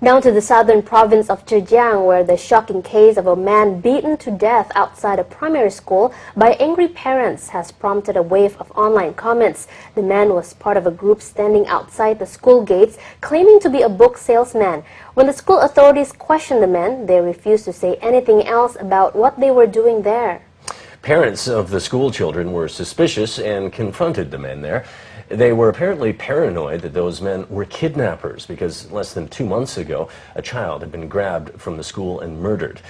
Now to the southern province of Zhejiang, where the shocking case of a man beaten to death outside a primary school by angry parents has prompted a wave of online comments. The man was part of a group standing outside the school gates, claiming to be a book salesman. When the school authorities questioned the men, they refused to say anything else about what they were doing there. Parents of the school children were suspicious and confronted the men there. They were apparently paranoid that those men were kidnappers because less than 2 months ago, a child had been grabbed from the school and murdered.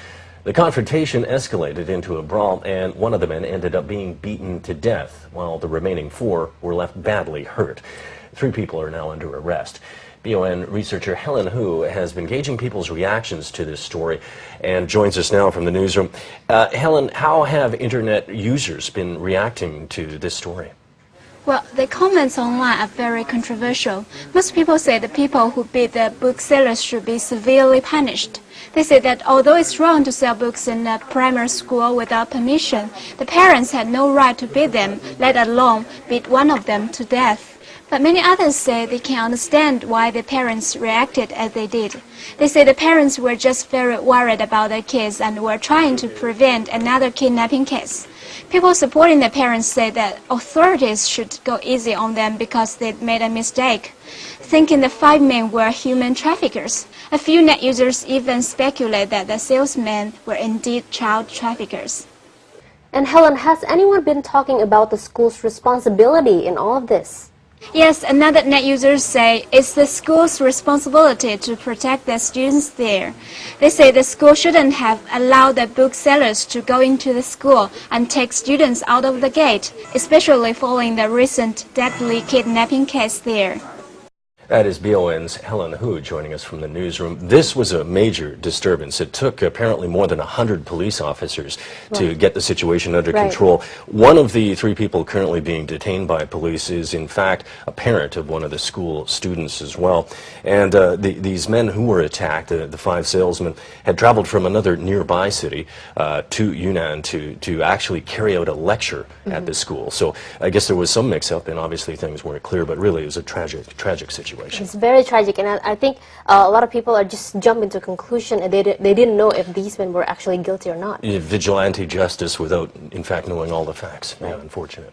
The confrontation escalated into a brawl, and one of the men ended up being beaten to death, while the remaining 4 were left badly hurt. 3 people are now under arrest. BON researcher Helen Hu has been gauging people's reactions to this story and joins us now from the newsroom. Helen, how have internet users been reacting to this story? Well, the comments online are very controversial. Most people say the people who beat the booksellers should be severely punished. They say that although it's wrong to sell books in a primary school without permission, the parents had no right to beat them, let alone beat one of them to death. But many others say they can understand why the parents reacted as they did. They say the parents were just very worried about their kids and were trying to prevent another kidnapping case. People supporting the parents say that authorities should go easy on them because they made a mistake, thinking the 5 men were human traffickers. A few net users even speculate that the salesmen were indeed child traffickers. And Helen, has anyone been talking about the school's responsibility in all of this? Yes, another net users say it's the school's responsibility to protect their students there. They say the school shouldn't have allowed the booksellers to go into the school and take students out of the gate, especially following the recent deadly kidnapping case there. That is BON's Helen Hu joining us from the newsroom. This was a major disturbance. It took apparently more than 100 police officers to get the situation under control. One of the 3 people currently being detained by police is in fact a parent of one of the school students as well. And these men who were attacked, the 5 salesmen, had traveled from another nearby city to Yunnan to actually carry out a lecture at the school. So I guess there was some mix-up and obviously things weren't clear, but really it was a tragic situation. It's very tragic, and I think a lot of people are just jumping to a conclusion and they didn't know if these men were actually guilty or not. Vigilante justice without, in fact, knowing all the facts. Yeah, unfortunate.